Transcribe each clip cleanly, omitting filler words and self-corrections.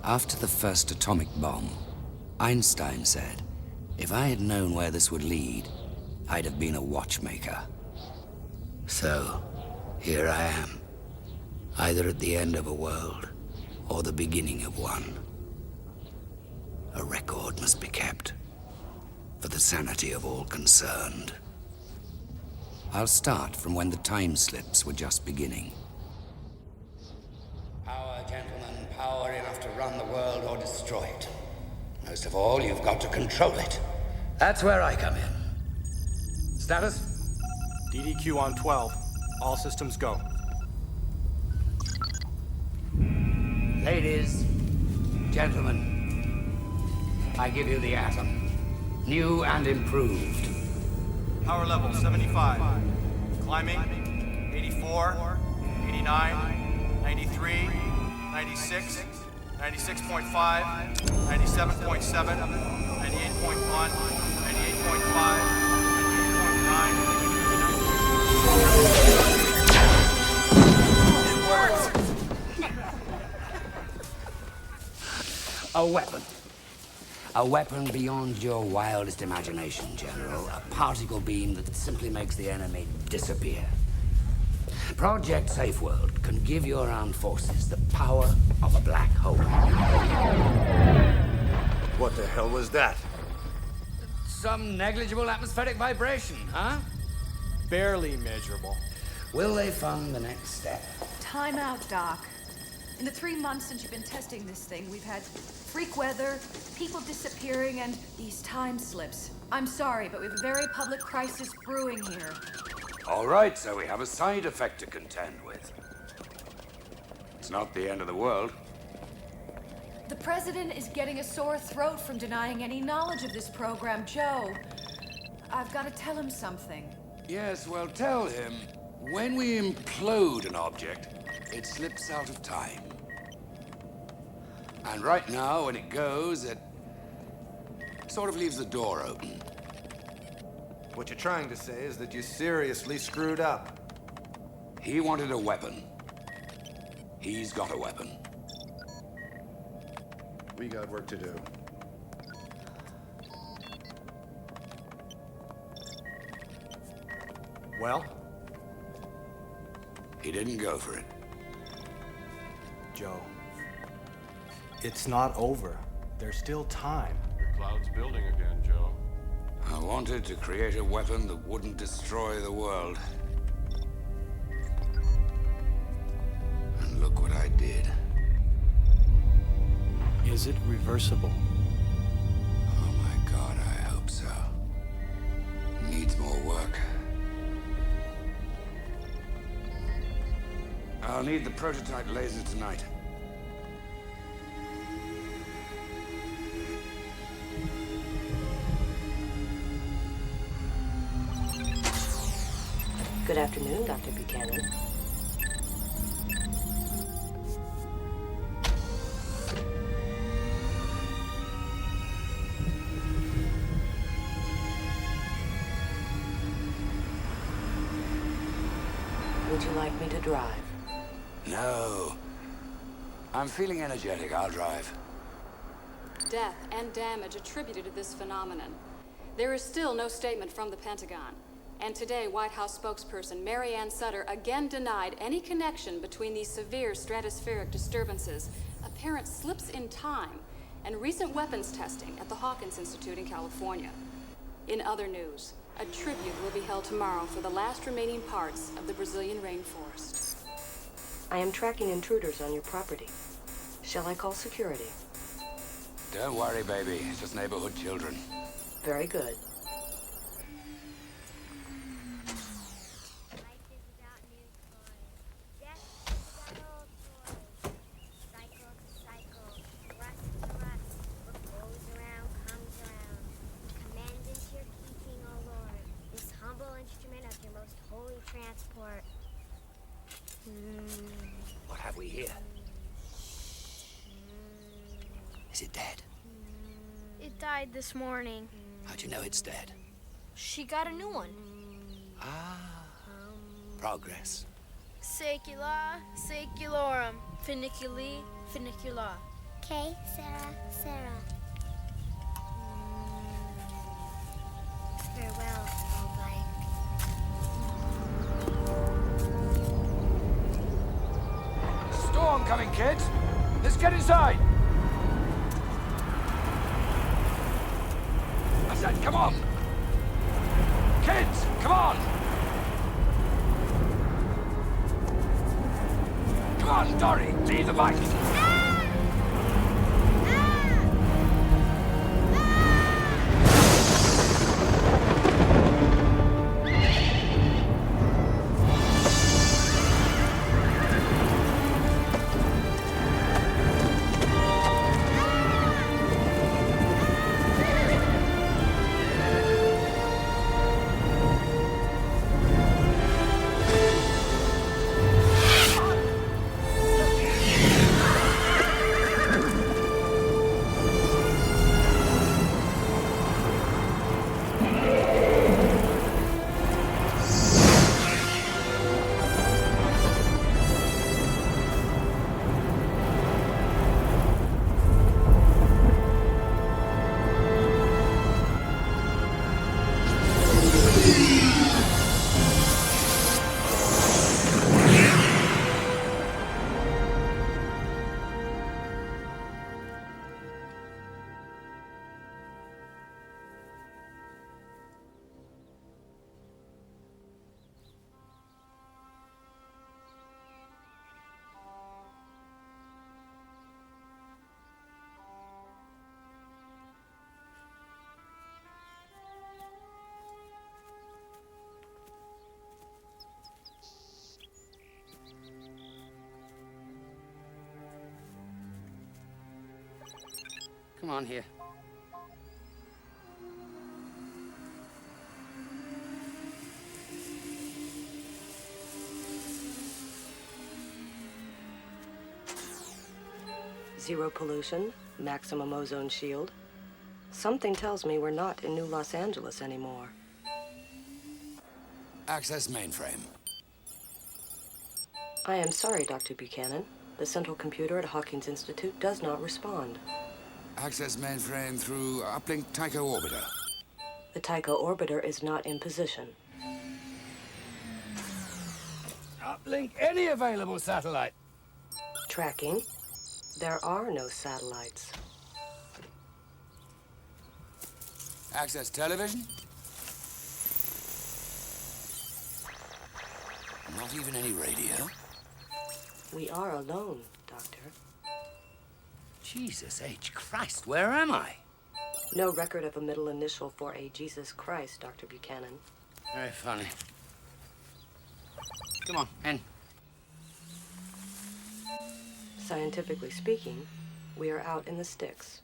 After the first atomic bomb, Einstein said, if I had known where this would lead, I'd have been a watchmaker. So, here I am, either at the end of a world or the beginning of one. A record must be kept for the sanity of all concerned. I'll start from when the time slips were just beginning. Power, gentlemen, power enough to run the world or destroy it. Most of all, you've got to control it. That's where I come in. Status? DDQ on 12. All systems go. Ladies, gentlemen, I give you the atom, new and improved. Power level 75. Climbing. 84, 89, 93, 96, 96.5, 97.7, 98.1, 98.5, 98.9. A weapon. A weapon beyond your wildest imagination, General. A particle beam that simply makes the enemy disappear. Project Safe World can give your armed forces the power of a black hole. What the hell was that? Some negligible atmospheric vibration, huh? Barely measurable. Will they fund the next step? Time out, Doc. In the 3 months since you've been testing this thing, we've had freak weather, people disappearing, and these time slips. I'm sorry, but we have a very public crisis brewing here. All right, so we have a side effect to contend with. It's not the end of the world. The president is getting a sore throat from denying any knowledge of this program, Joe. I've got to tell him something. Yes, well, tell him, when we implode an object, it slips out of time. And right now, when it goes, it sort of leaves the door open. What you're trying to say is that you seriously screwed up. He wanted a weapon. He's got a weapon. We got work to do. Well? He didn't go for it. Joe. It's not over. There's still time. The cloud's building again, Joe. I wanted to create a weapon that wouldn't destroy the world. And look what I did. Is it reversible? Oh my God, I hope so. Needs more work. I'll need the prototype laser tonight. Good afternoon, Dr. Buchanan. Would you like me to drive? No. I'm feeling energetic. I'll drive. Death and damage attributed to this phenomenon. There is still no statement from the Pentagon. And today, White House spokesperson Mary Ann Sutter again denied any connection between these severe stratospheric disturbances, apparent slips in time, and recent weapons testing at the Hawkins Institute in California. In other news, a tribute will be held tomorrow for the last remaining parts of the Brazilian rainforest. I am tracking intruders on your property. Shall I call security? Don't worry, baby. It's just neighborhood children. Very good. Transport. What have we here? Is it dead? It died this morning. How'd you know it's dead? She got a new one. Ah, progress. Secula, seculorum, funiculi, funicula. K, Sarah, Sarah. Farewell, all blank. Storm coming, kids! Let's get inside! I said, come on! Kids, come on! Come on, Dory, lead the bike! Come on here. Zero pollution, maximum ozone shield. Something tells me we're not in New Los Angeles anymore. Access mainframe. I am sorry, Dr. Buchanan. The central computer at Hawkins Institute does not respond. Access mainframe through uplink Tycho orbiter. The Tycho orbiter is not in position. Uplink any available satellite. Tracking. There are no satellites. Access television. Not even any radio. We are alone, Doctor. Jesus H. Christ, where am I? No record of a middle initial for a Jesus Christ, Dr. Buchanan. Very funny. Come on, in. Scientifically speaking, we are out in the sticks.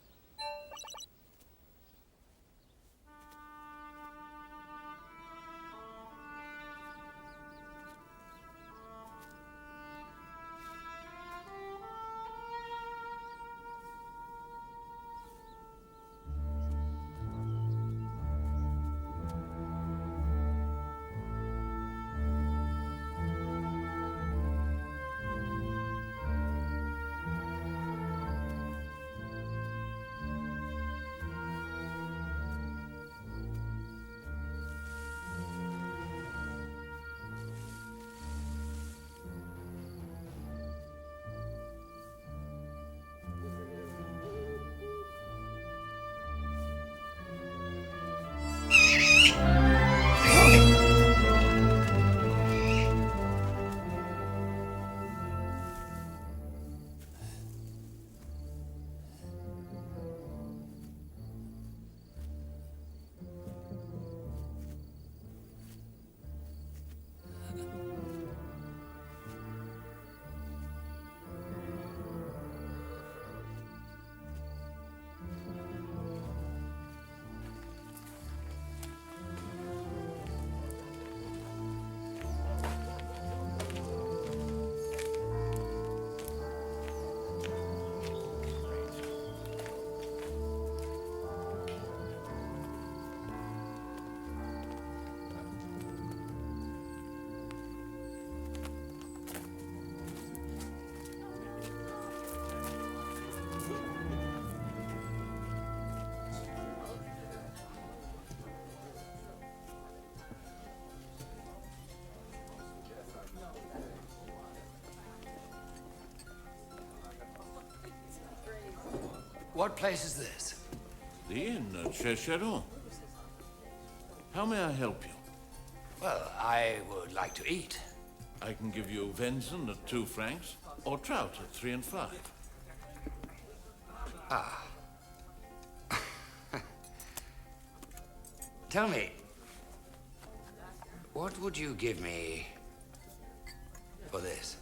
What place is this? The inn at Cheshire. How may I help you? Well, I would like to eat. I can give you venison at 2 francs, or trout at 3 and 5. Ah. Tell me, what would you give me for this?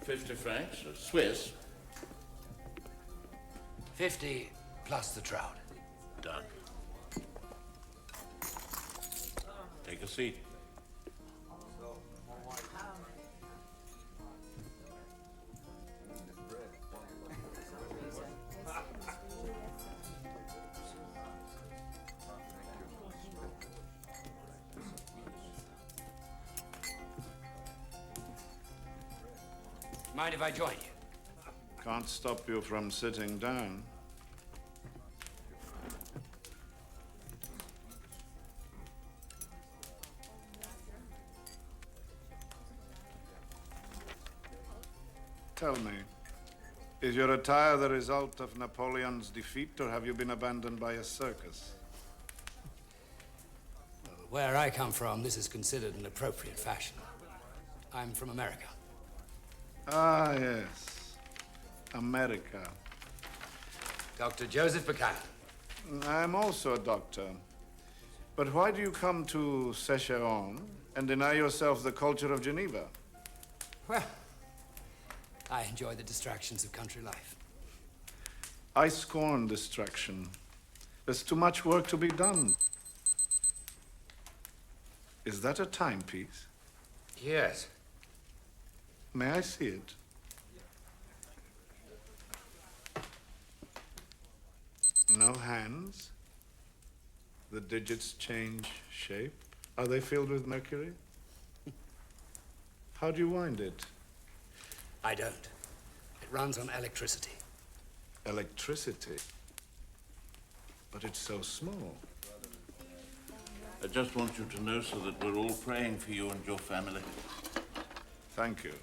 50 francs, Swiss. 50 plus the trout. Done. Take a seat. Mind if I join you? Can't stop you from sitting down. Tell me, is your attire the result of Napoleon's defeat, or have you been abandoned by a circus? Where I come from, this is considered an appropriate fashion. I'm from America. Ah, yes. America. Dr. Joseph Buchanan. I'm also a doctor. But why do you come to Secheron and deny yourself the culture of Geneva? Well, I enjoy the distractions of country life. I scorn distraction. There's too much work to be done. Is that a timepiece? Yes. May I see it? No hands? The digits change shape? Are they filled with mercury? How do you wind it? I don't. It runs on electricity. Electricity? But it's so small. I just want you to know so that we're all praying for you and your family. Thank you.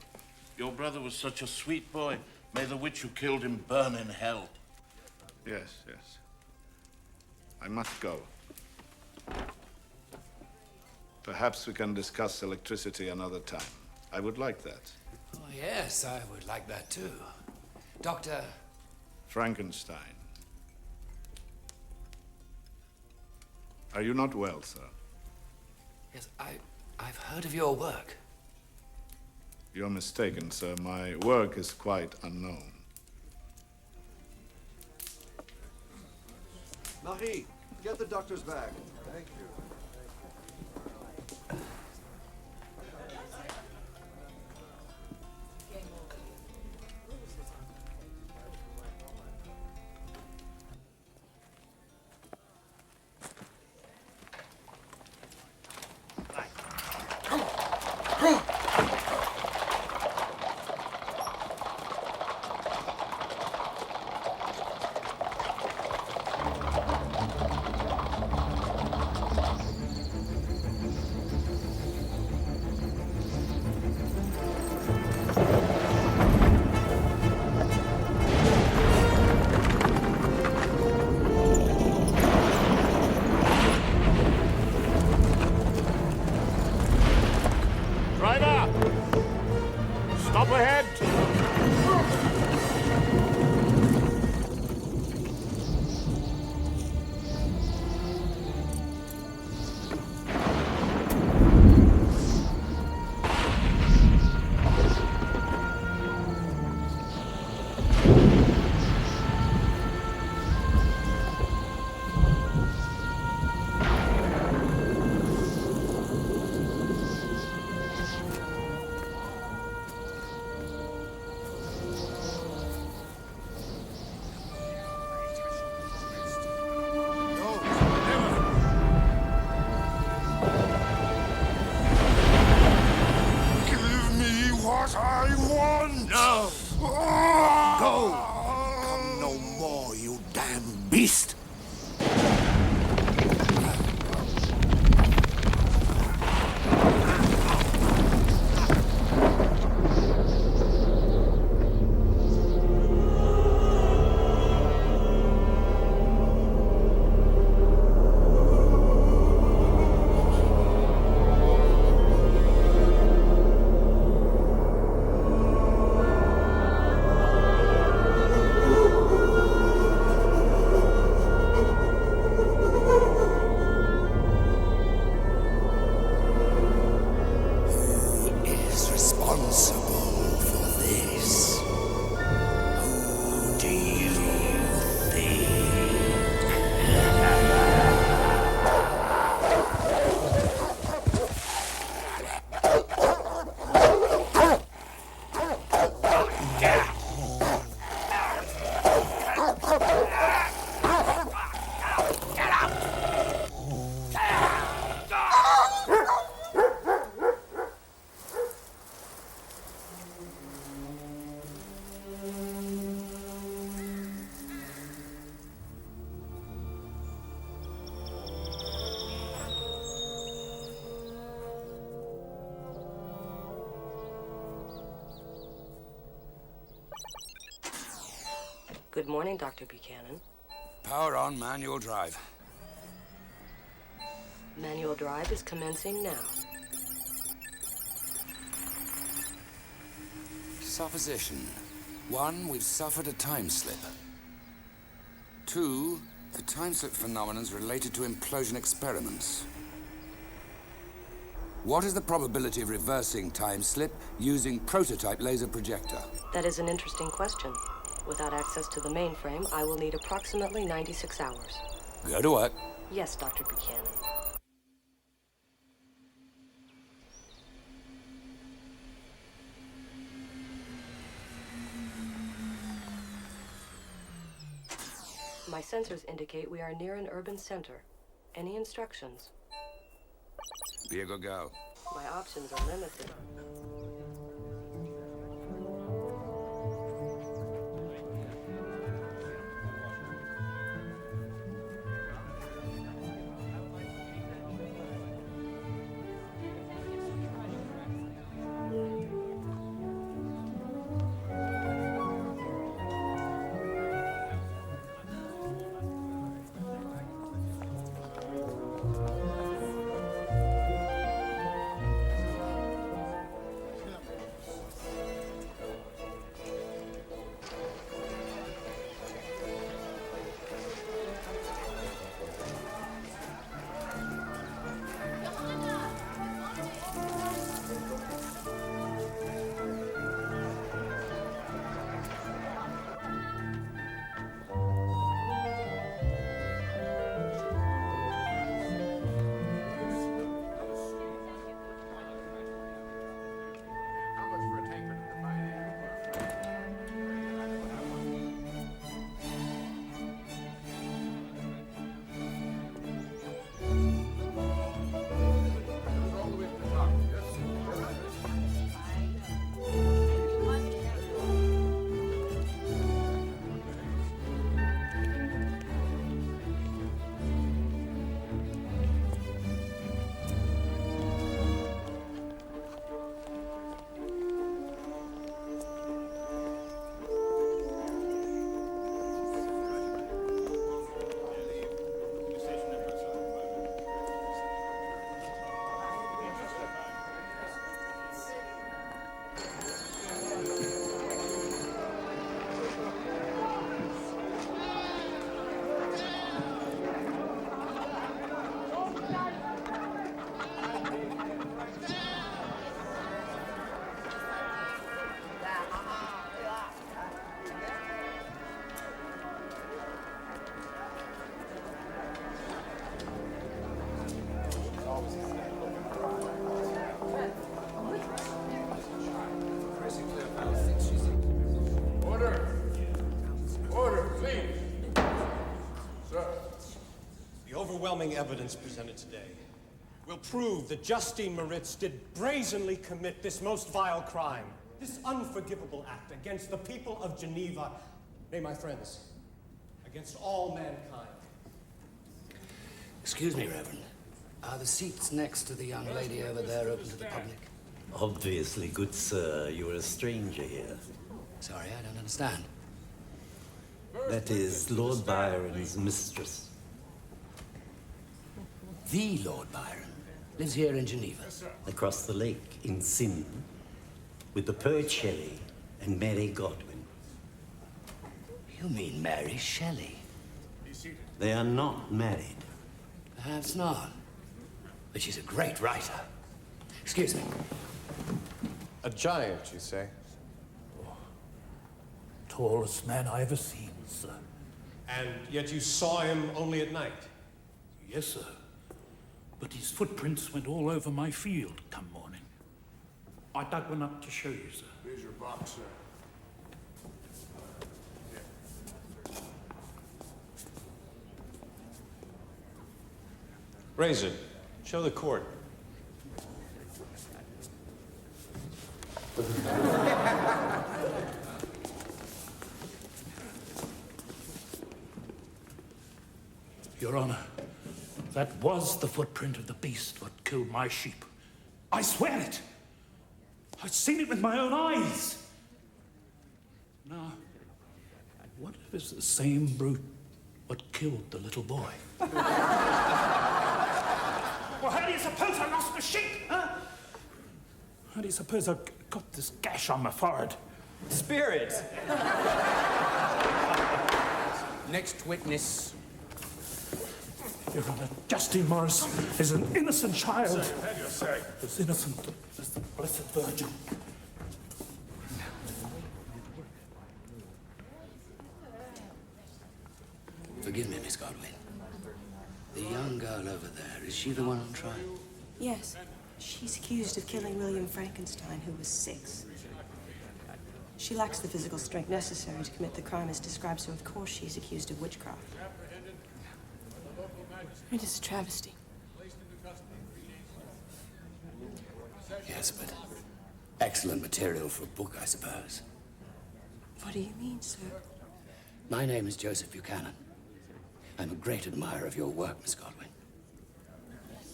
Your brother was such a sweet boy. May the witch who killed him burn in hell. Yes, yes. I must go. Perhaps we can discuss electricity another time. I would like that. Oh, yes, I would like that too. Dr. Frankenstein. Are you not well, sir? Yes, I've heard of your work. You're mistaken, sir. My work is quite unknown. Marie, get the doctor's bag. Thank you. Good morning, Dr. Buchanan. Power on, manual drive. Manual drive is commencing now. Supposition. 1, we've suffered a time slip. 2, the time slip phenomenon is related to implosion experiments. What is the probability of reversing time slip using prototype laser projector? That is an interesting question. Without access to the mainframe, I will need approximately 96 hours. Go to work. Yes, Dr. Buchanan. My sensors indicate we are near an urban center. Any instructions? Be a good girl. My options are limited. Overwhelming evidence presented today will prove that Justine Moritz did brazenly commit this most vile crime, this unforgivable act against the people of Geneva, nay, my friends, against all mankind. Excuse me, Reverend. Are the seats next to the young lady over there open to the public? Obviously, good sir, you're a stranger here. Sorry, I don't understand. That is Lord Byron's mistress. The Lord Byron lives here in Geneva. Across the lake in Sin, with the poet Shelley and Mary Godwin. You mean Mary Shelley? They are not married. Perhaps not. But she's a great writer. Excuse me. A giant, you say? Tallest man I ever seen, sir. And yet you saw him only at night? Yes, sir. But his footprints went all over my field come morning. I dug one up to show you, sir. Here's your box, sir. Raise it. Show the court. Your Honor, that was the footprint of the beast what killed my sheep. I swear it! I've seen it with my own eyes! What if it's the same brute what killed the little boy? Well, how do you suppose I lost the sheep, huh? How do you suppose I got this gash on my forehead? Spirits! Next witness. Your Honor, Justine Morris is an innocent child. Have your say. As innocent as the Blessed Virgin. Forgive me, Miss Godwin. The young girl over there, is she the one on trial? Yes. She's accused of killing William Frankenstein, who was 6. She lacks the physical strength necessary to commit the crime as described, so of course she's accused of witchcraft. It is a travesty. Yes, but excellent material for a book, I suppose. What do you mean, sir? My name is Joseph Buchanan. I'm a great admirer of your work, Miss Godwin.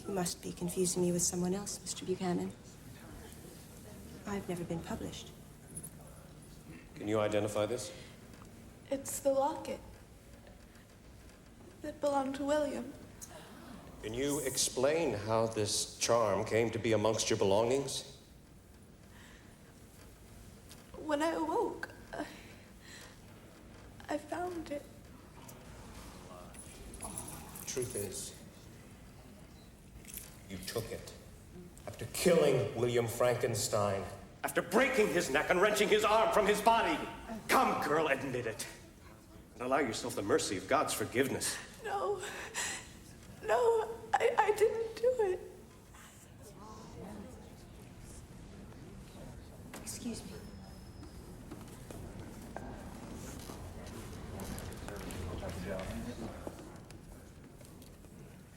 You must be confusing me with someone else, Mr. Buchanan. I've never been published. Can you identify this? It's the locket that belonged to William. Can you explain how this charm came to be amongst your belongings? When I awoke, I found it. Truth is, you took it. After killing William Frankenstein. After breaking his neck and wrenching his arm from his body. Come, girl, admit it. And allow yourself the mercy of God's forgiveness. No. No, I didn't do it. Excuse me.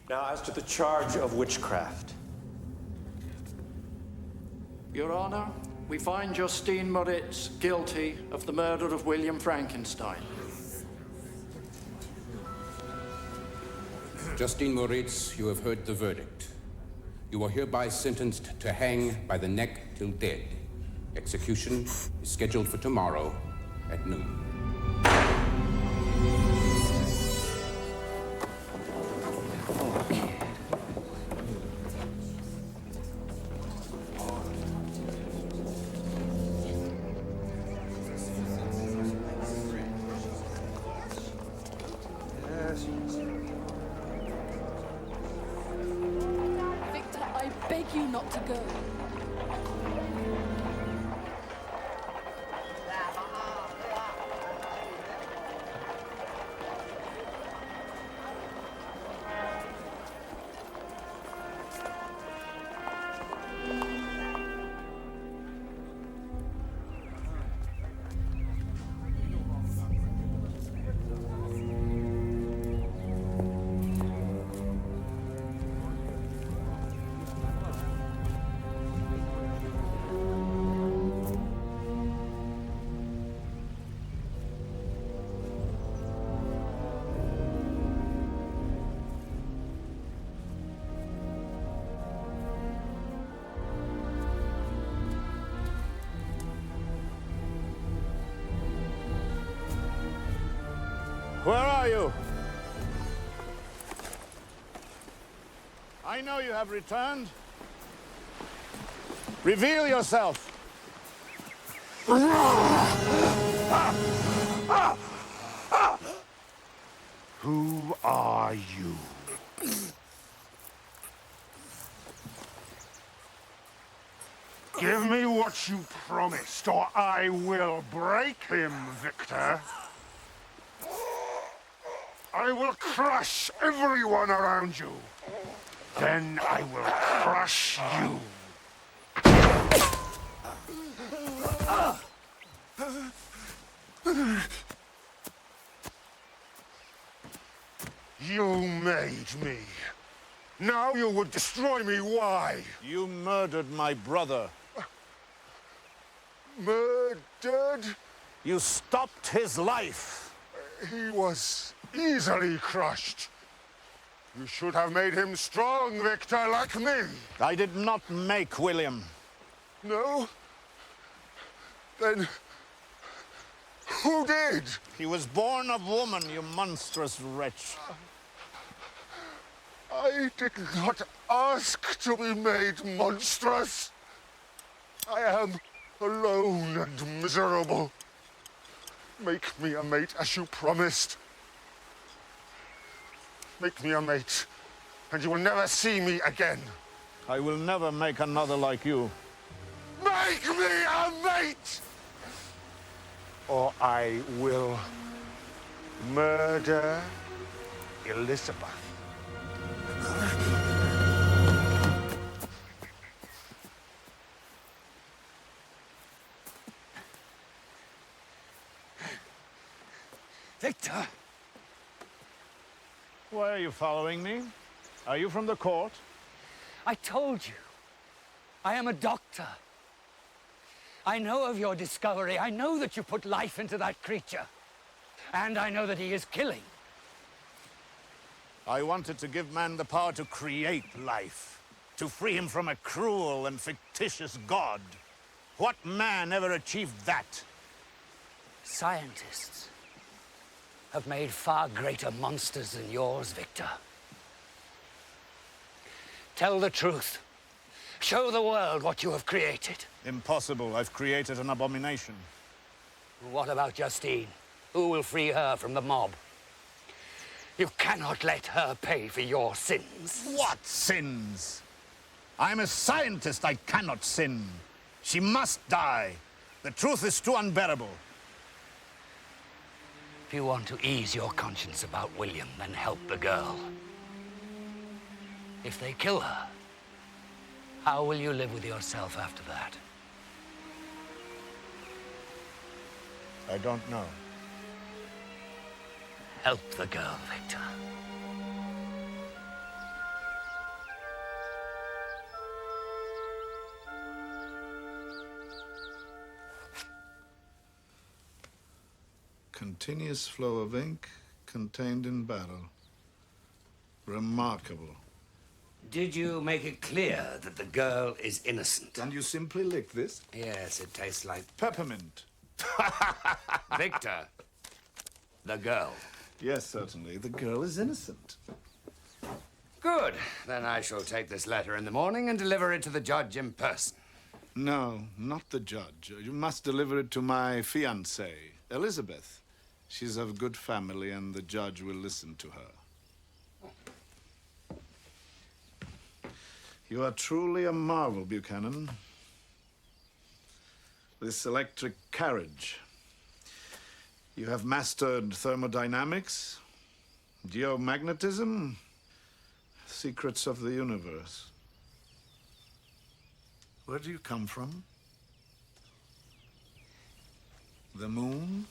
Now, as to the charge of witchcraft. Your Honor, we find Justine Moritz guilty of the murder of William Frankenstein. Justine Moritz, you have heard the verdict. You are hereby sentenced to hang by the neck till dead. Execution is scheduled for tomorrow at noon. Victor, I beg you not to go. Where are you? I know you have returned. Reveal yourself. Who are you? Give me what you promised, or I will break him, Victor. I will crush everyone around you. Then I will crush you. You made me. Now you would destroy me. Why? You murdered my brother. Murdered? You stopped his life. He was easily crushed. You should have made him strong, Victor, like me. I did not make William. No? Then Who did? He was born of woman, you monstrous wretch. I did not ask to be made monstrous. I am alone and miserable. Make me a mate as you promised. Make me a mate, and you will never see me again. I will never make another like you. Make me a mate! Or I will murder Elizabeth. Victor! Why are you following me? Are you from the court? I told you. I am a doctor. I know of your discovery. I know that you put life into that creature. And I know that he is killing. I wanted to give man the power to create life, to free him from a cruel and fictitious god. What man ever achieved that? Scientists have made far greater monsters than yours, Victor. Tell the truth. Show the world what you have created. Impossible. I've created an abomination. What about Justine? Who will free her from the mob? You cannot let her pay for your sins. What sins? I'm a scientist. I cannot sin. She must die. The truth is too unbearable. If you want to ease your conscience about William, then help the girl. If they kill her, how will you live with yourself after that? I don't know. Help the girl, Victor. Continuous flow of ink contained in barrel. Remarkable. Did you make it clear that the girl is innocent? And you simply lick this? Yes, it tastes like peppermint. Victor, the girl. Yes, certainly. The girl is innocent. Good. Then I shall take this letter in the morning and deliver it to the judge in person. No, not the judge. You must deliver it to my fiancée, Elizabeth. She's of good family, and the judge will listen to her. You are truly a marvel, Buchanan. This electric carriage. You have mastered thermodynamics, geomagnetism, secrets of the universe. Where do you come from? The moon?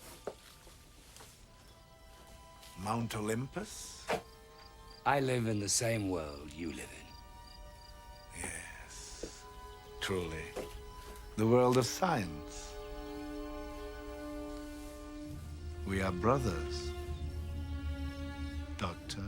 Mount Olympus? I live in the same world you live in. Yes, truly. The world of science. We are brothers, Doctor.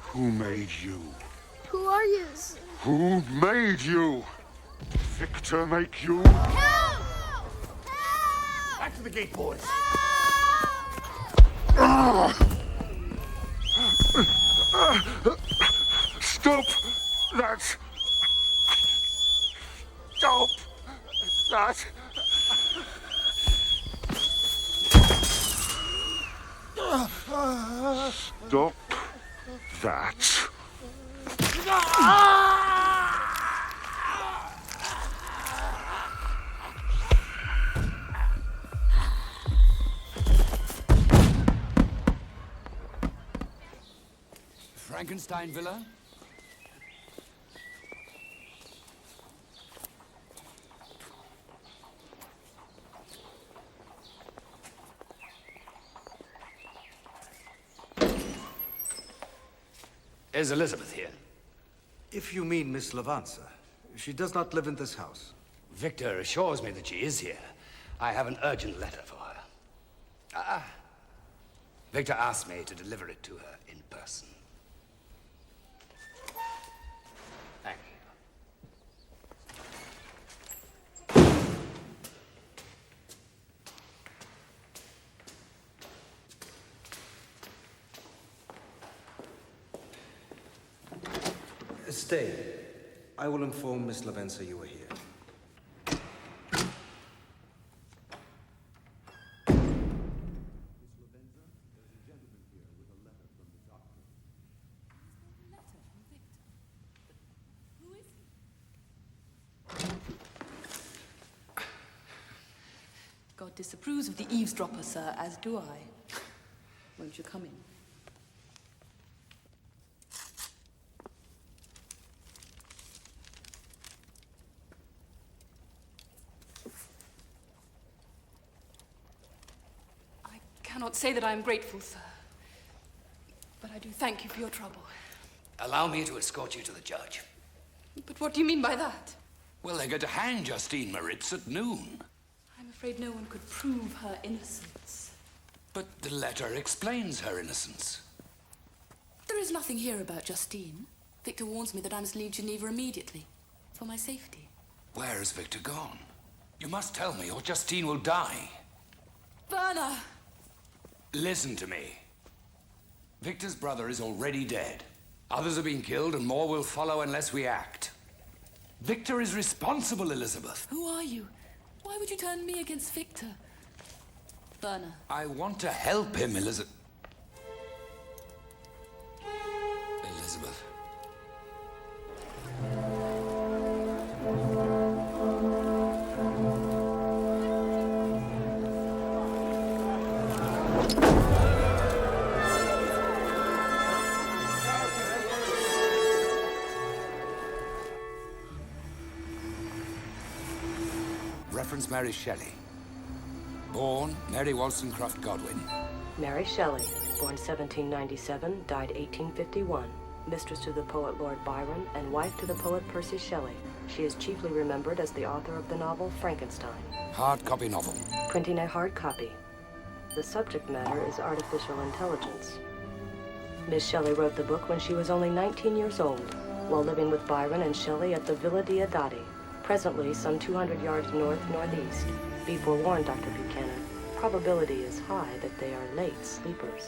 Who made you? Who are you? Who made you? Victor make you? Help! Back to the gate, boys. Stop that! Stop that! Stop that! Frankenstein Villa? Is Elizabeth here? If you mean Miss Lavanza, she does not live in this house. Victor assures me that she is here. I have an urgent letter for her. Victor asked me to deliver it to her in person. Thank you. Stay. I will inform Miss Lavanza you are here. God disapproves of the eavesdropper, sir, as do I. Won't you come in? I cannot say that I am grateful, sir. But I do thank you for your trouble. Allow me to escort you to the judge. But what do you mean by that? Well, they're going to hang Justine Moritz at noon. I'm afraid no one could prove her innocence. But the letter explains her innocence. There is nothing here about Justine. Victor warns me that I must leave Geneva immediately, for my safety. Where has Victor gone? You must tell me, or Justine will die. Werner! Listen to me. Victor's brother is already dead. Others have been killed, and more will follow unless we act. Victor is responsible, Elizabeth. Who are you? Why would you turn me against Victor? Werner. I want to help him, Elizabeth. Elizabeth. Reference Mary Shelley. Born Mary Wollstonecraft Godwin. Mary Shelley, born 1797, died 1851. Mistress to the poet Lord Byron and wife to the poet Percy Shelley. She is chiefly remembered as the author of the novel Frankenstein. Hard copy novel. Printing a hard copy. The subject matter is artificial intelligence. Miss Shelley wrote the book when she was only 19 years old, while living with Byron and Shelley at the Villa Diodati, presently some 200 yards north-northeast. Be forewarned, Dr. Buchanan. Probability is high that they are late sleepers.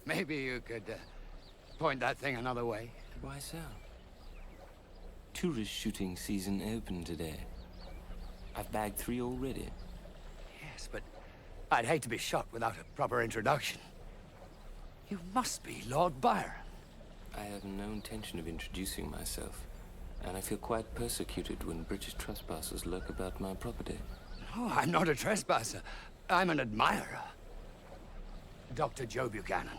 Maybe you could point that thing another way. Why so? Tourist shooting season opened today. I've bagged 3 already. Yes, but I'd hate to be shot without a proper introduction. You must be Lord Byron. I have no intention of introducing myself, and I feel quite persecuted when British trespassers lurk about my property. Oh, I'm not a trespasser. I'm an admirer. Dr. Joe Buchanan.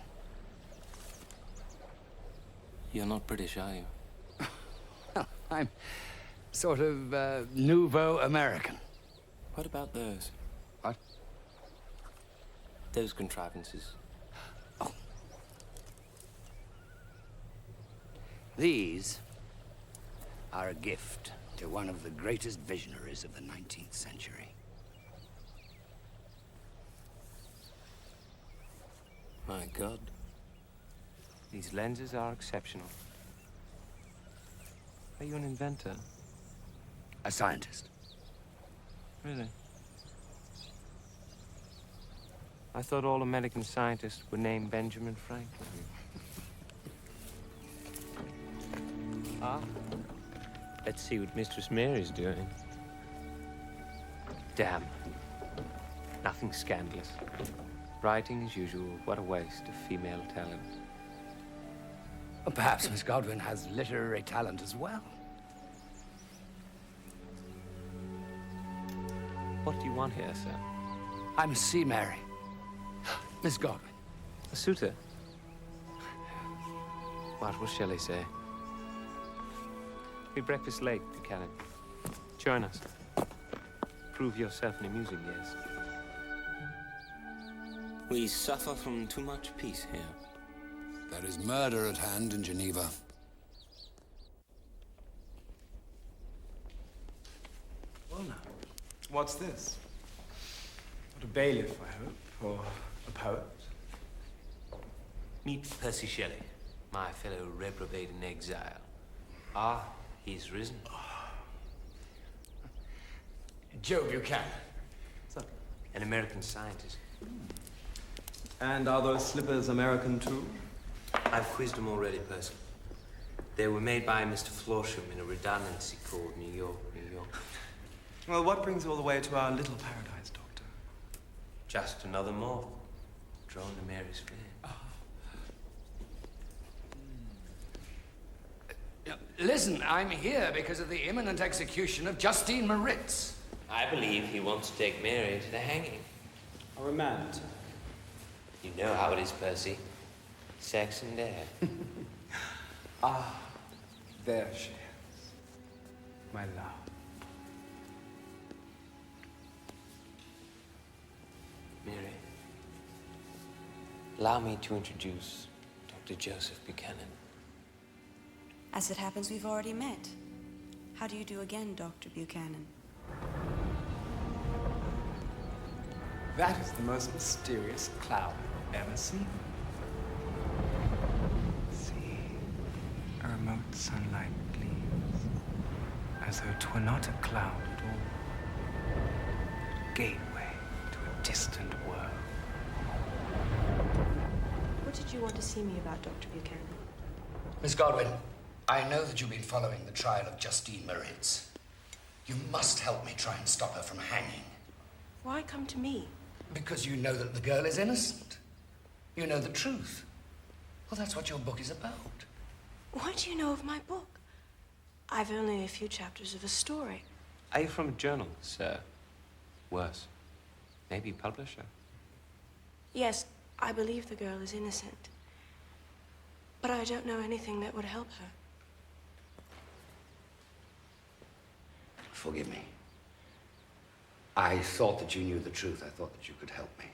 You're not British, are you? I'm sort of nouveau American. What about those? What? Those contrivances. Oh. These are a gift to one of the greatest visionaries of the 19th century. My God. These lenses are exceptional. Are you an inventor? A scientist. Really? I thought all American scientists were named Benjamin Franklin. Ah. Let's see what Mistress Mary's doing. Damn. Nothing scandalous. Writing as usual. What a waste of female talent. Well, perhaps Miss Godwin has literary talent as well. What do you want here, sir? I must see Mary. Miss Godwin. A suitor? What will Shelley say? We breakfast late, Buchanan. Join us. Prove yourself an amusing guest. We suffer from too much peace here. There is murder at hand in Geneva. Well now, what's this? Not a bailiff, I hope, or a poet? Meet Percy Shelley, my fellow reprobate in exile. Ah, he's risen. Joe Buchanan. What's up? An American scientist. And are those slippers American too? I've quizzed them already, Percy. They were made by Mr. Florsham in a redundancy called New York, New York. Well, what brings you all the way to our little paradise, Doctor? Just another moth drawn to Mary's flame. Listen, I'm here because of the imminent execution of Justine Moritz. I believe he wants to take Mary to the hanging. Or a man. You know how it is, Percy. Sex and death. Ah, there she is. My love. Mary, allow me to introduce Dr. Joseph Buchanan. As it happens, we've already met. How do you do again, Dr. Buchanan? That is the most mysterious cloud I've ever seen. See, a remote sunlight gleams, as though 'twere not a cloud at all. A gateway to a distant world. What did you want to see me about, Dr. Buchanan? Miss Godwin, I know that you've been following the trial of Justine Moritz. You must help me try and stop her from hanging. Why come to me? Because you know that the girl is innocent. You know the truth. Well, that's what your book is about. What do you know of my book? I've only a few chapters of a story. Are you from a journal, sir? Worse, maybe publisher. Yes, I believe the girl is innocent. But I don't know anything that would help her. Forgive me. I thought that you knew the truth. I thought that you could help me.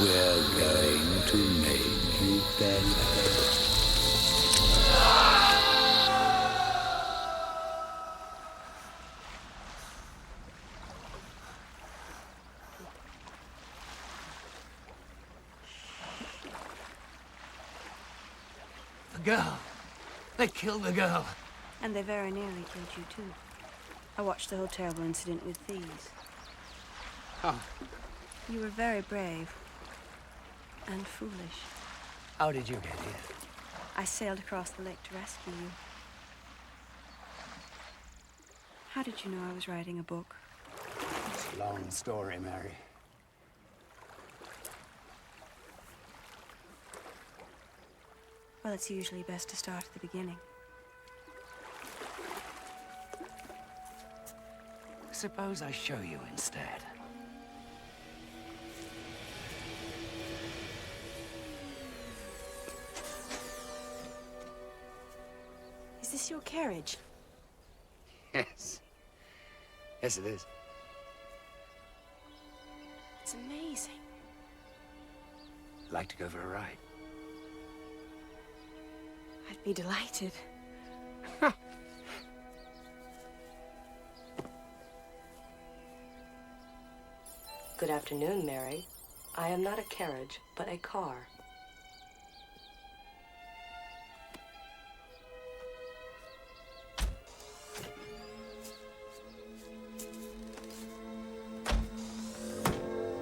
We're going to make you better. The girl. They killed the girl. And they very nearly killed you, too. I watched the whole terrible incident with these. Oh. You were very brave. And foolish. How did you get here? I sailed across the lake to rescue you. How did you know I was writing a book? It's a long story, Mary. Well, it's usually best to start at the beginning. Suppose I show you instead. Is this your carriage? Yes. Yes, it is. It's amazing. Like to go for a ride? I'd be delighted. Good afternoon, Mary. I am not a carriage, but a car.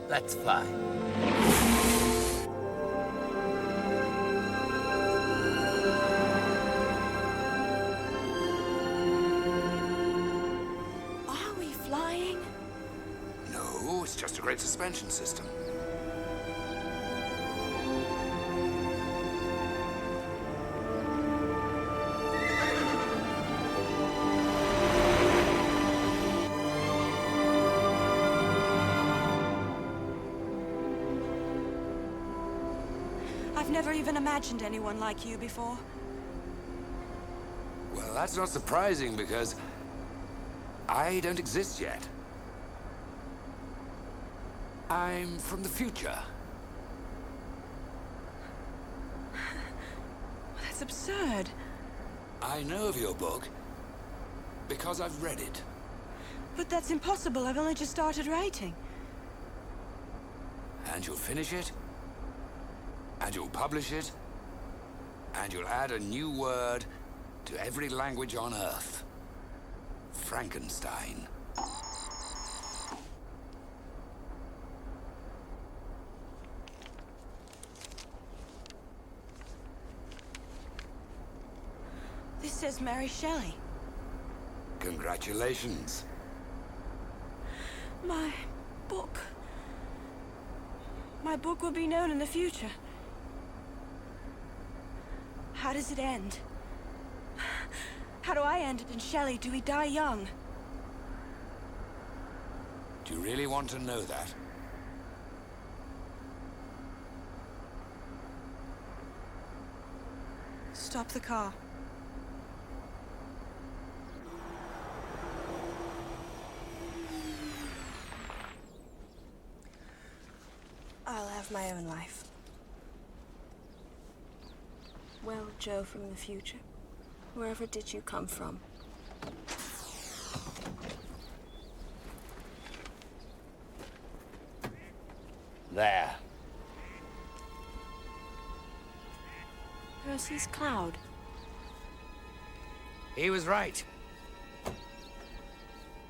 Let's fly. Are we flying? No, it's just a great suspension system. I've never even imagined anyone like you before. Well, that's not surprising because I don't exist yet. I'm from the future. That's absurd. I know of your book because I've read it. But that's impossible. I've only just started writing. And you'll finish it, and you'll publish it, and you'll add a new word to every language on Earth. Frankenstein. This says Mary Shelley. Congratulations. My book. My book will be known in the future. How does it end? How do I end it in Shelley? Do we die young? Do you really want to know that? Stop the car. I'll have my own life. Well, Joe from the future, wherever did you come from? There. Percy's cloud. He was right.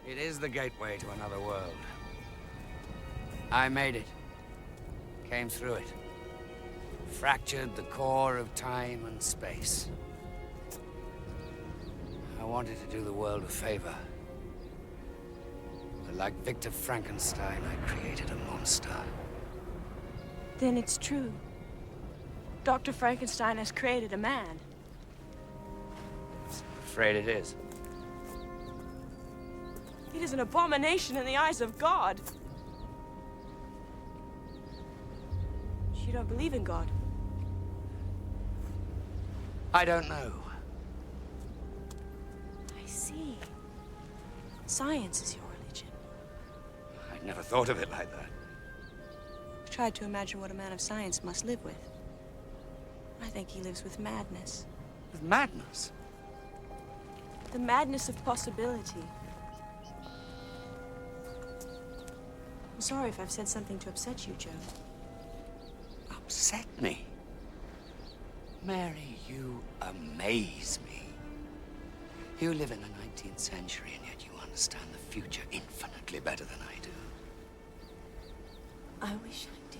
It is the gateway to another world. I made it. Came through it. Fractured the core of time and space. I wanted to do the world a favor. But like Victor Frankenstein, I created a monster. Then it's true. Dr. Frankenstein has created a man. Afraid it is. It is an abomination in the eyes of God. You don't believe in God? I don't know. I see. Science is your religion. I never thought of it like that. tried to imagine what a man of science must live with. I think he lives with madness. With madness? The madness of possibility. I'm sorry if I've said something to upset you, Joe. Upset me? Mary, you amaze me. You live in the 19th century, and yet you understand the future infinitely better than I do. I wish I did.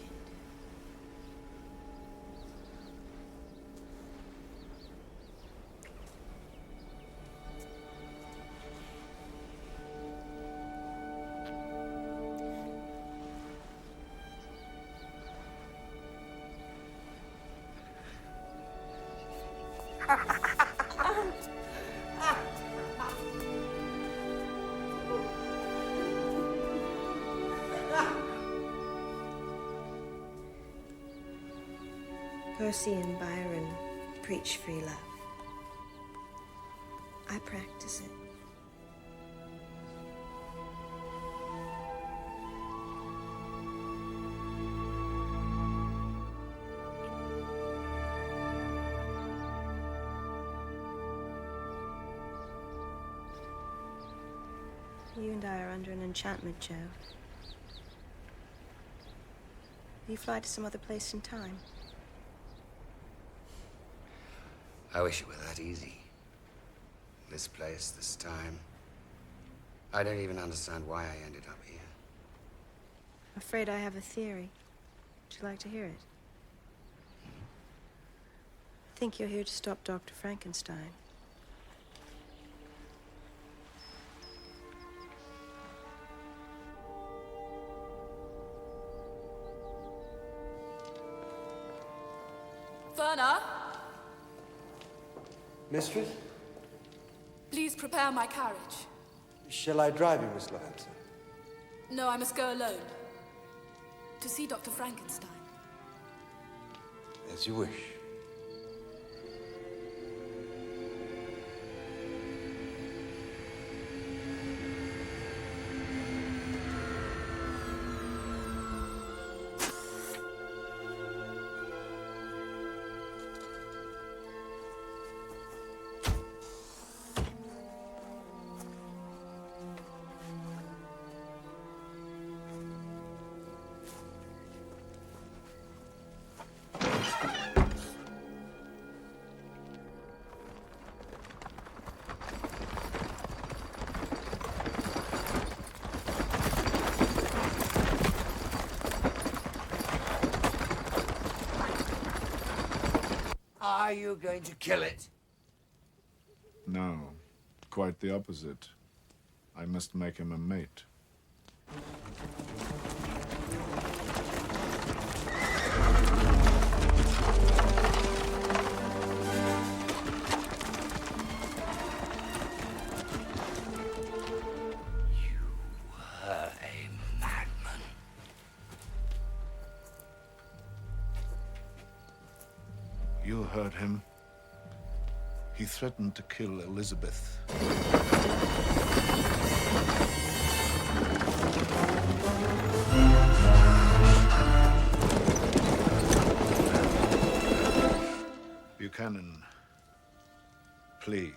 Percy and Byron preach free love. I practice it. You and I are under an enchantment, Joe. You fly to some other place in time. I wish it were that easy. This place, this time. I don't even understand why I ended up here. I'm afraid I have a theory. Would you like to hear it? I think you're here to stop Dr. Frankenstein. Werner, Mistress? please prepare my carriage. Shall I drive you, Miss Lance? No, I must go alone. To see Dr. Frankenstein. As you wish. Are you going to kill it? No, quite the opposite. I must make him a mate. You heard him. He threatened to kill Elizabeth. Buchanan, please.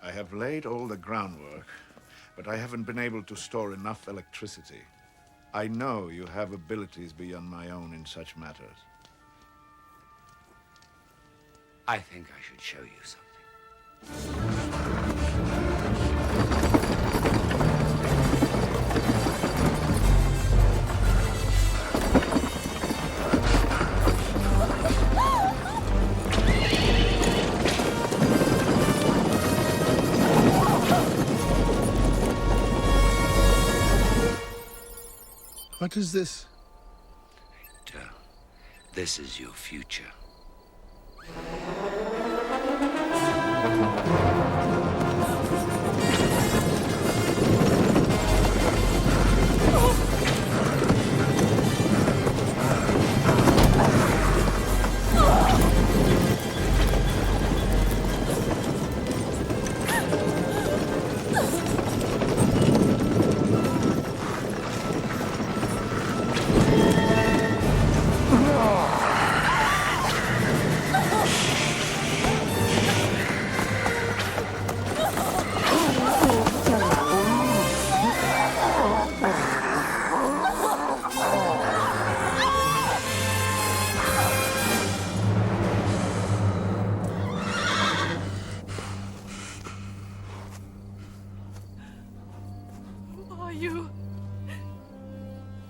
I have laid all the groundwork, but I haven't been able to store enough electricity. I know you have abilities beyond my own in such matters. I think I should show you something. What is this? Victor, this is your future.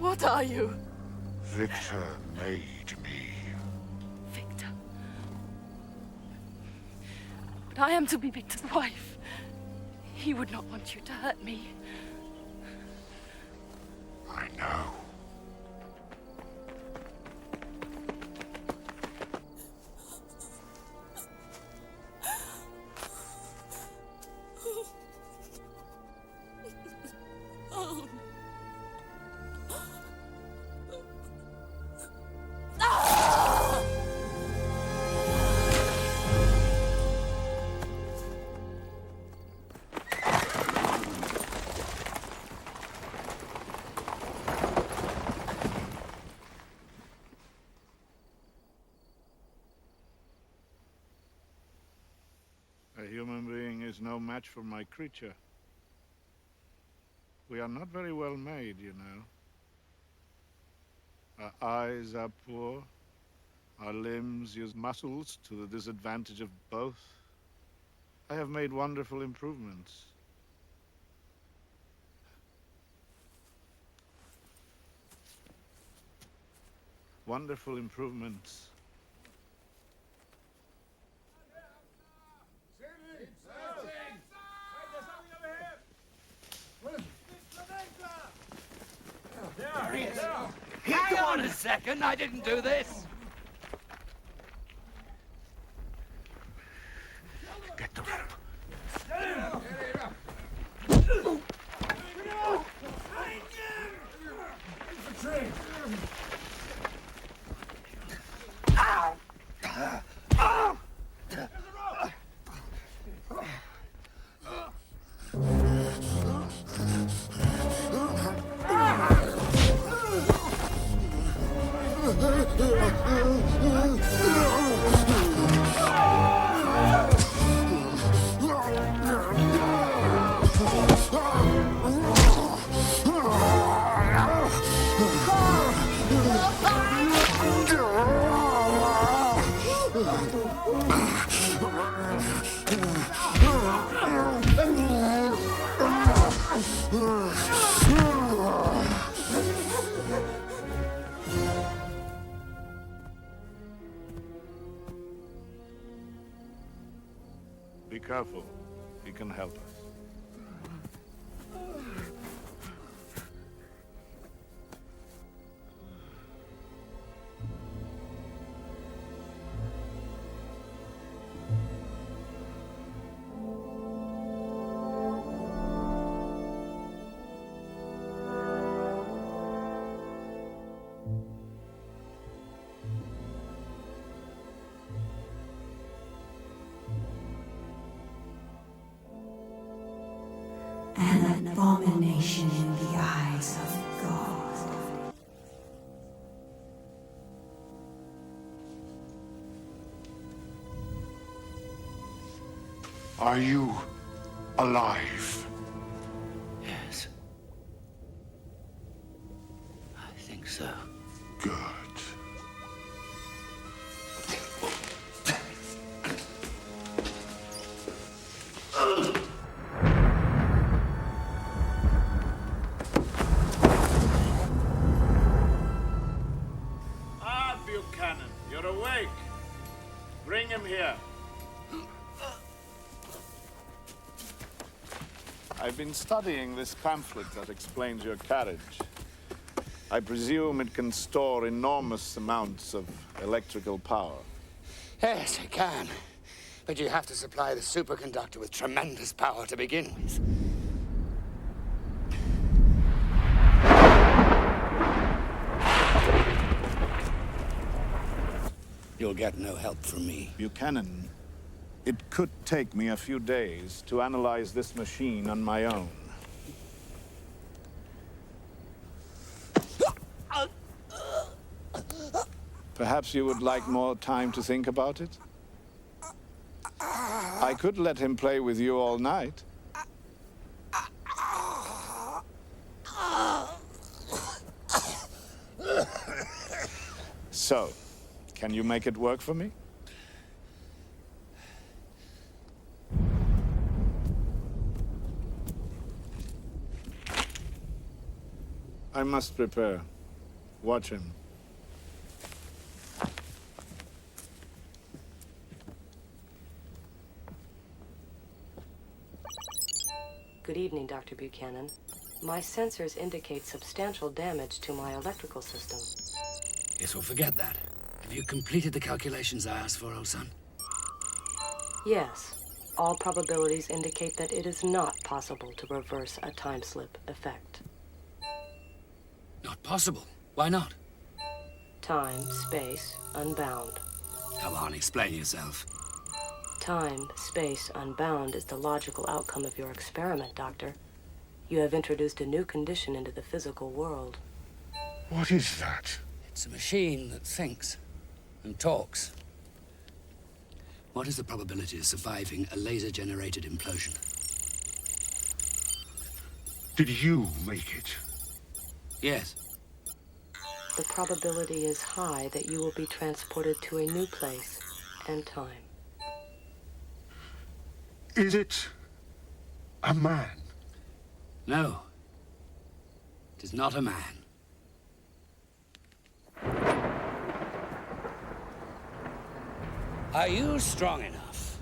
What are you? Victor made me. Victor. But I am to be Victor's wife. He would not want you to hurt me. I know. Oh. A human being is no match for my creature. We are not very well made, you know. Our eyes are poor. Our limbs use muscles to the disadvantage of both. I have made wonderful improvements. Wonderful improvements. There he is. Hang on a second, I didn't do this. Get the rope. Be careful. He can help us. An abomination in the eyes of God. Are you alive? Yes. I think so. Good. Ah, Buchanan, you're awake. Bring him here. I've been studying this pamphlet that explains your carriage. I presume it can store enormous amounts of electrical power. Yes, it can. But you have to supply the superconductor with tremendous power to begin with. You'll get no help from me. Buchanan, it could take me a few days to analyze this machine on my own. Perhaps you would like more time to think about it? I could let him play with you all night. So, can you make it work for me? I must prepare. Watch him. Good evening, Dr. Buchanan. My sensors indicate substantial damage to my electrical system. Guess we'll forget that. Have you completed the calculations I asked for, old son? Yes. All probabilities indicate that it is not possible to reverse a time slip effect. Not possible. Why not? Time, space, unbound. Come on, explain yourself. Time, space, unbound is the logical outcome of your experiment, Doctor. You have introduced a new condition into the physical world. What is that? It's a machine that thinks and talks. What is the probability of surviving a laser-generated implosion? Did you make it? Yes. The probability is high that you will be transported to a new place and time. Is it a man? No. It is not a man. Are you strong enough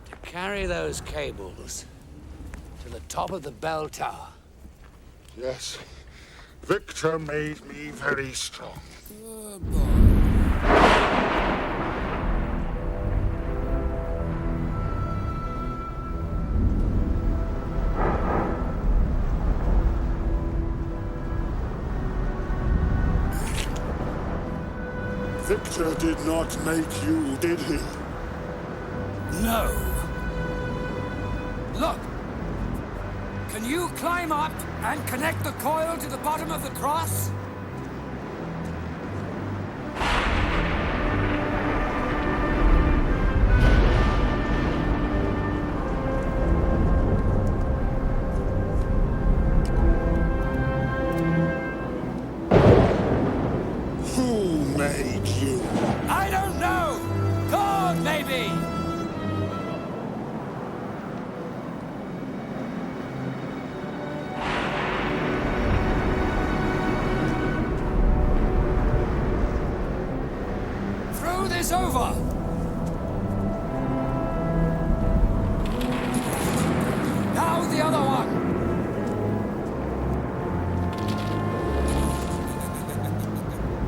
to carry those cables to the top of the bell tower? Yes. Victor made me very strong. Good boy. Victor did not make you, did he? No. Look! Can you climb up and connect the coil to the bottom of the cross? Who made you? I don't know! God, maybe! Throw this over! Now the other one!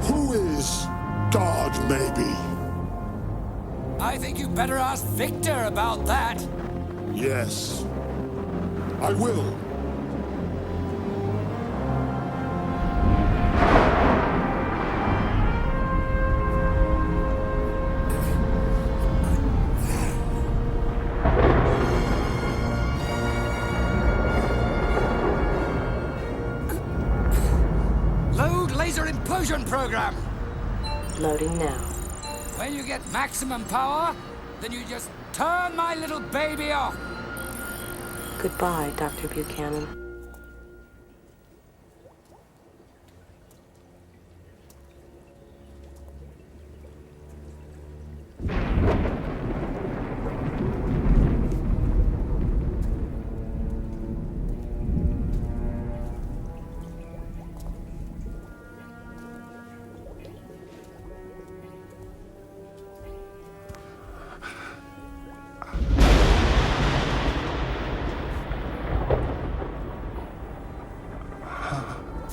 Who is God, maybe? I think you better ask Victor about that. Yes. I will. Load laser implosion program. Loading now. When you get maximum power, then you just turn my little baby off. Goodbye, Dr. Buchanan.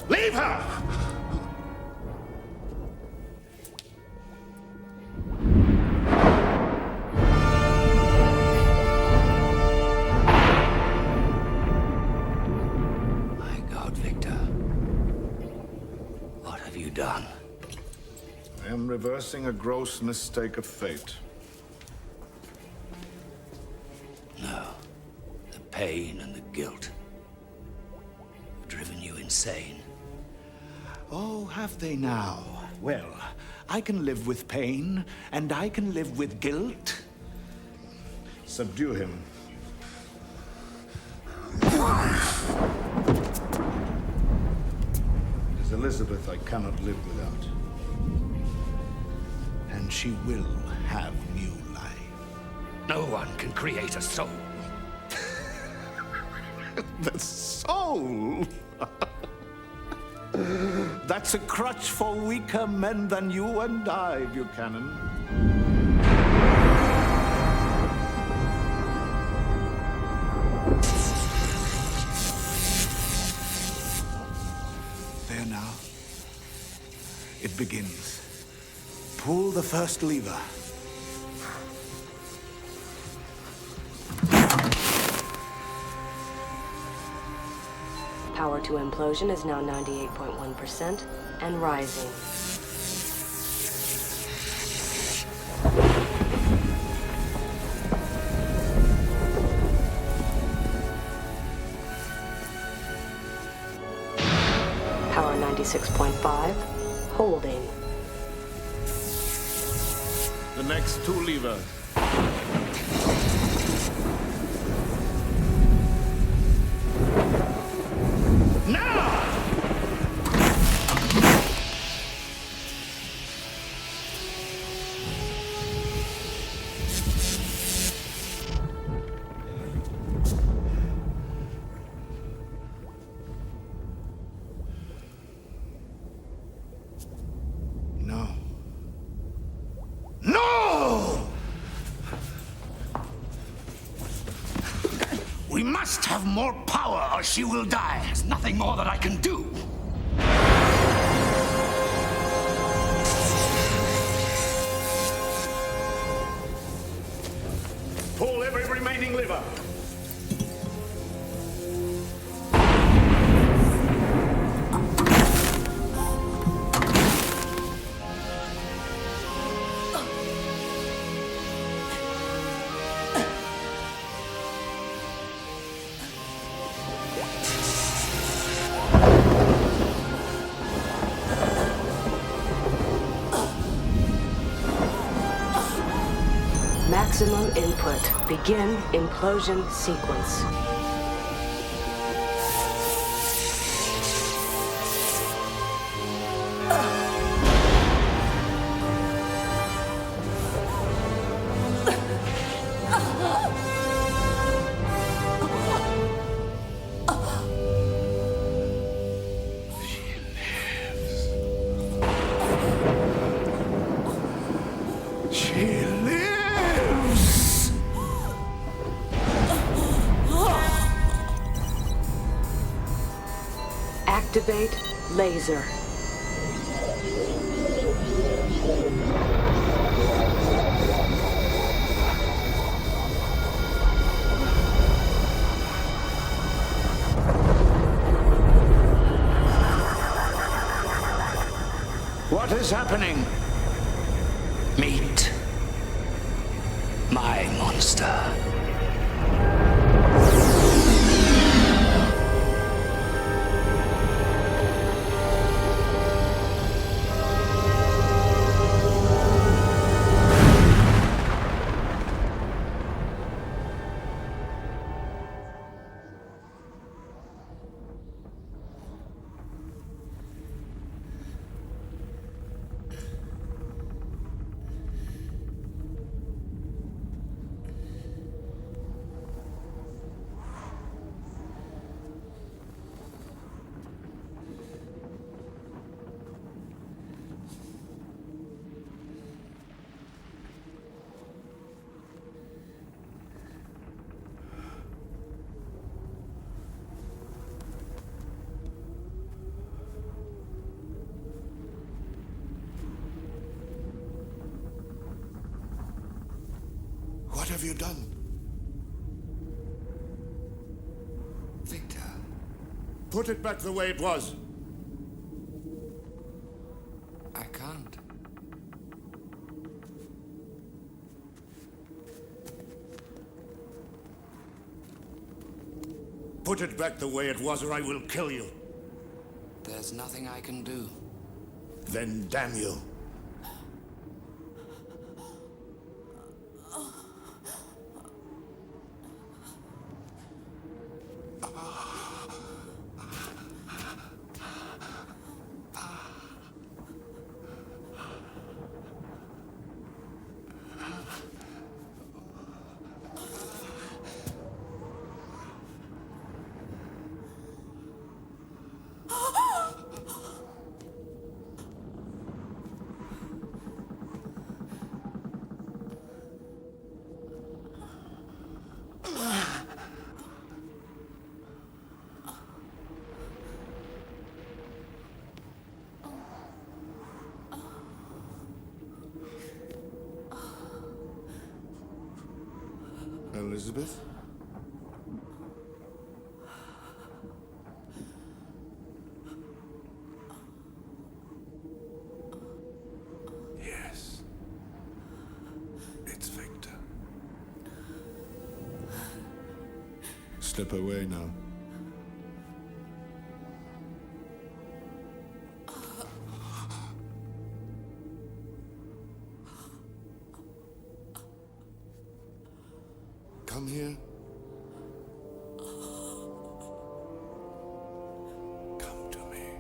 Leave her! My God, Victor. What have you done? I am reversing a gross mistake of fate. No. The pain and the guilt have driven you insane. Oh, have they now? Well, I can live with pain, and I can live with guilt. Subdue him. It is Elizabeth I cannot live without. And she will have new life. No one can create a soul. The soul? That's a crutch for weaker men than you and I, Buchanan. There now. It begins. Pull the first lever. Power to implosion is now 98.1% and rising. Power 96.5, holding. The next two levers. We must have more power or she will die. There's nothing more that I can do. Pull every remaining lever. Maximum input. Begin implosion sequence. Activate laser. What is happening? Meet my monster. What have you done? Victor. Put it back the way it was. I can't. Put it back the way it was, or I will kill you. There's nothing I can do. Then damn you. Elizabeth? Yes. It's Victor. Step away now. Come here. Come to me.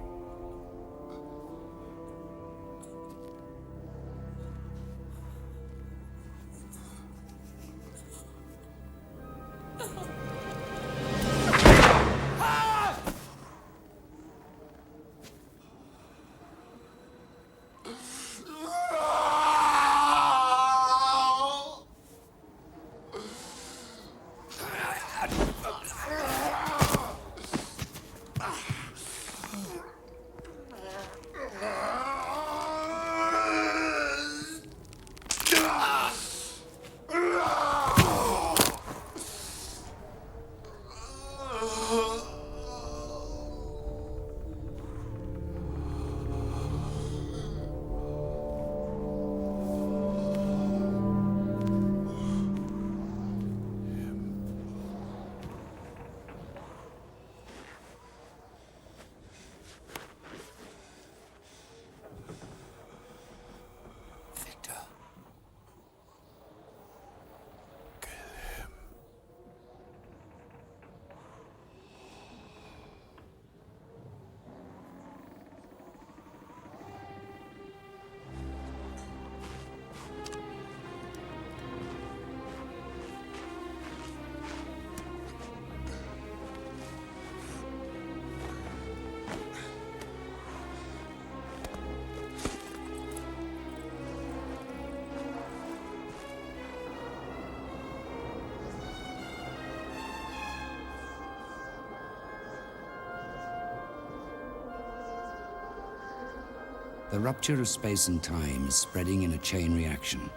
The rupture of space and time is spreading in a chain reaction.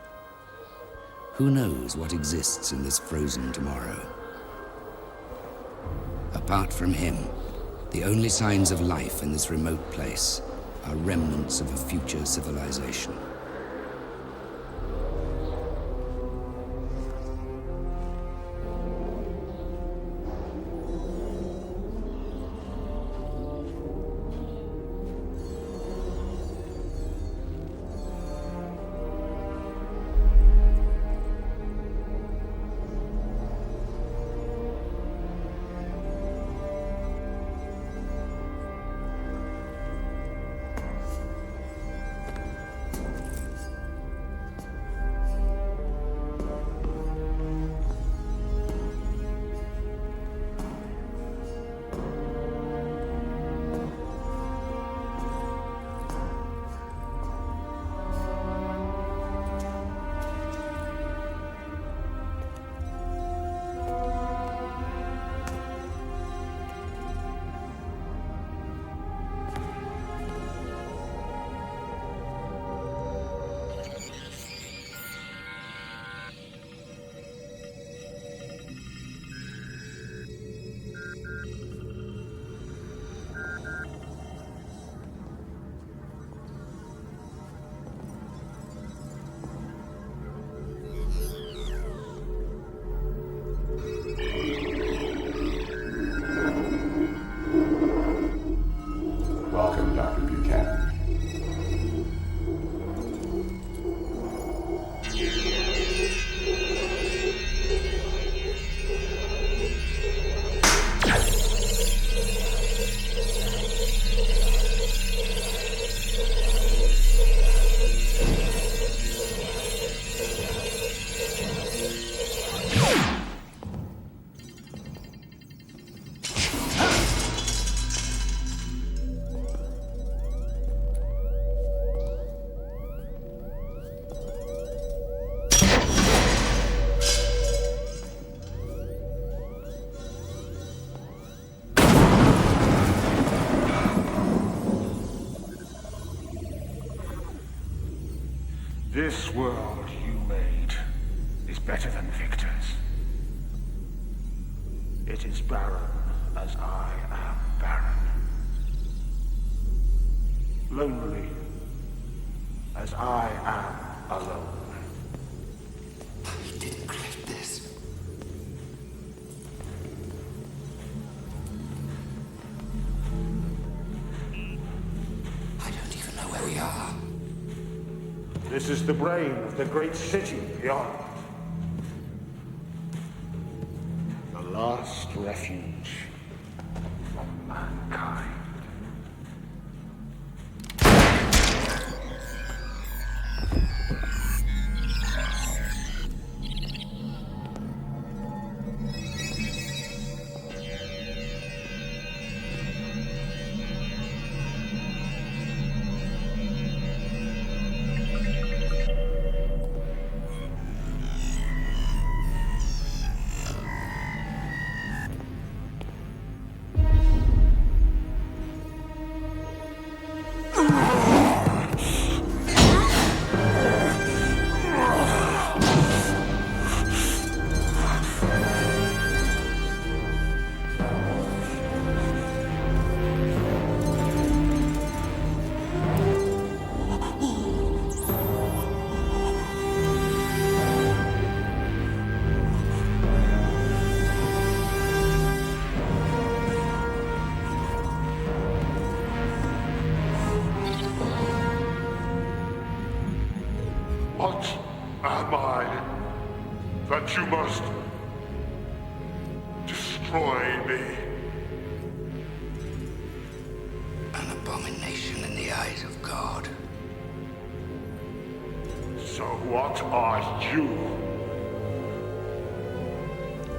Who knows what exists in this frozen tomorrow? Apart from him, the only signs of life in this remote place are remnants of a future civilization. Welcome, Dr. Buchanan. This world you made is better than Victor's. It is barren as I am barren. Lonely as I am alone. You didn't create this. I don't even know where we are. This is the brain of the great city beyond. The last refuge of mankind. What am I that you must destroy me? An abomination in the eyes of God. So what are you?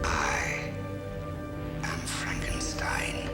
I am Frankenstein.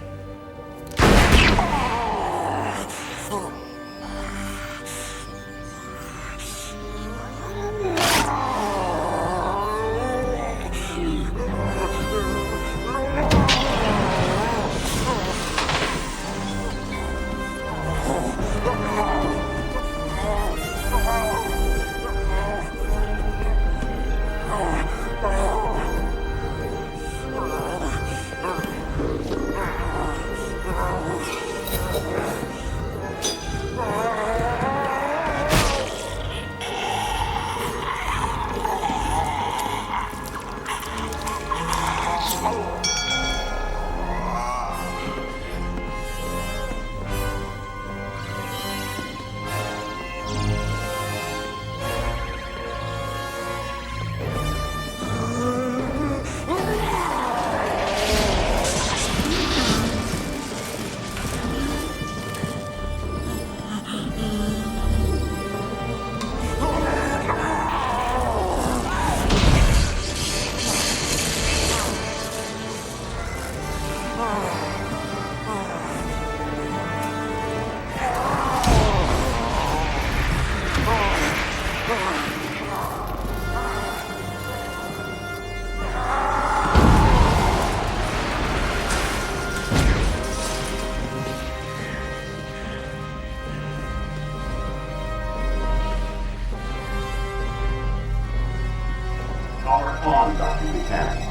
On, Dr. Buchanan.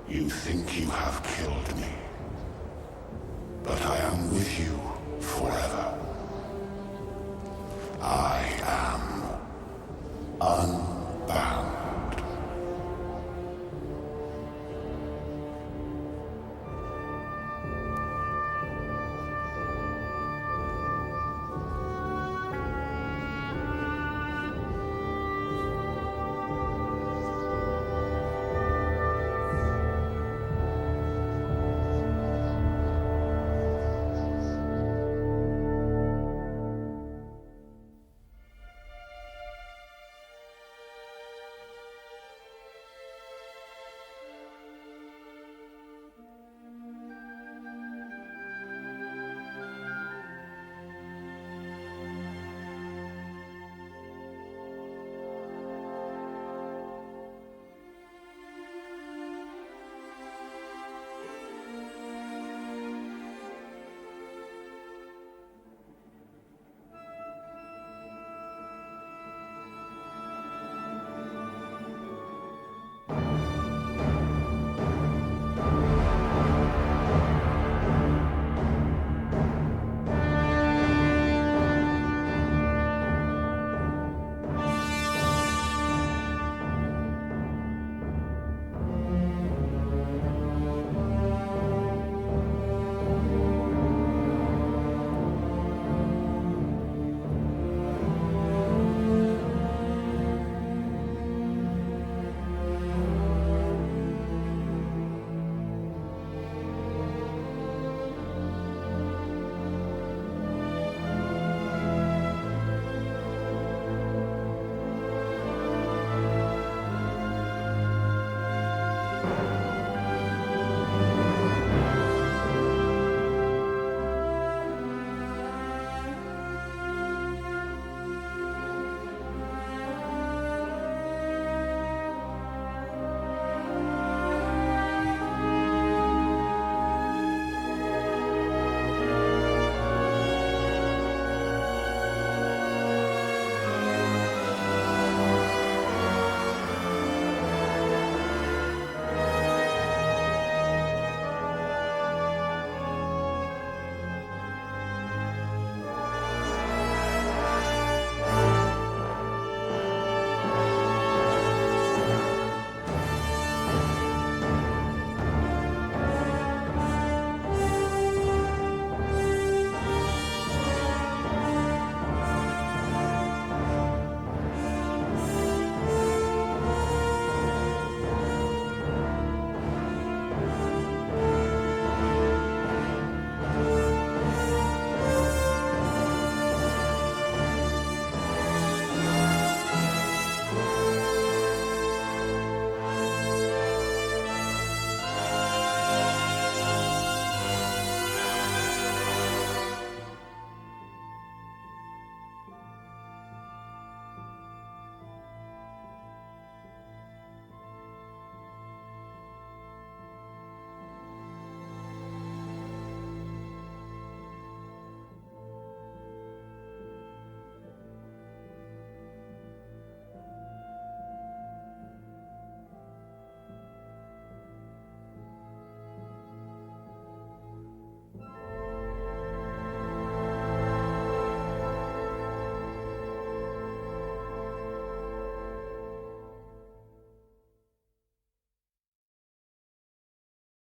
You think you have killed me, but I am with you forever.